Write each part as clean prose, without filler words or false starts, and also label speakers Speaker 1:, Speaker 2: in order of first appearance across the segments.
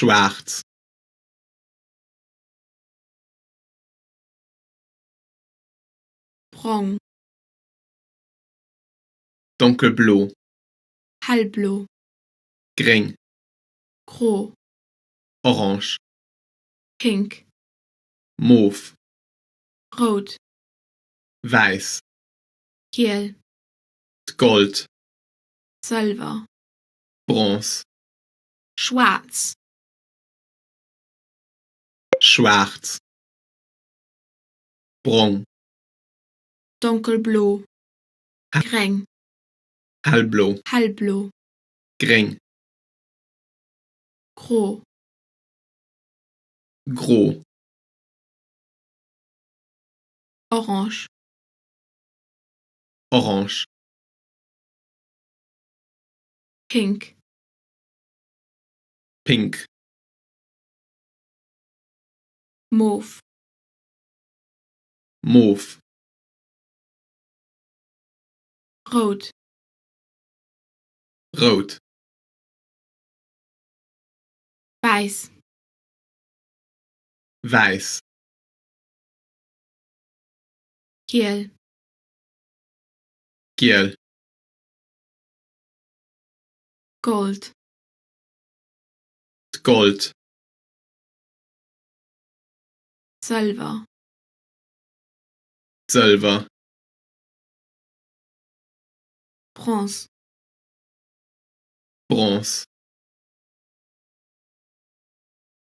Speaker 1: schwarz,
Speaker 2: brong,
Speaker 1: donkelblau,
Speaker 2: hellblau,
Speaker 1: greng,
Speaker 2: grå,
Speaker 1: orange,
Speaker 2: pink,
Speaker 1: mauve,
Speaker 2: rot,
Speaker 1: weiß,
Speaker 2: geel,
Speaker 1: gold,
Speaker 2: silver,
Speaker 1: bronze,
Speaker 2: schwarz,
Speaker 1: schwarz, brong,
Speaker 2: donkelblau, greng,
Speaker 1: hellblau,
Speaker 2: hellblau,
Speaker 1: greng,
Speaker 2: grå,
Speaker 1: grau,
Speaker 2: orange,
Speaker 1: orange,
Speaker 2: pink,
Speaker 1: pink,
Speaker 2: mauve,
Speaker 1: mauve,
Speaker 2: rot,
Speaker 1: rot,
Speaker 2: weiß,
Speaker 1: weiß,
Speaker 2: geel,
Speaker 1: geel,
Speaker 2: gold,
Speaker 1: gold,
Speaker 2: silver,
Speaker 1: silber,
Speaker 2: bronze,
Speaker 1: bronze,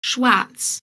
Speaker 2: schwarz,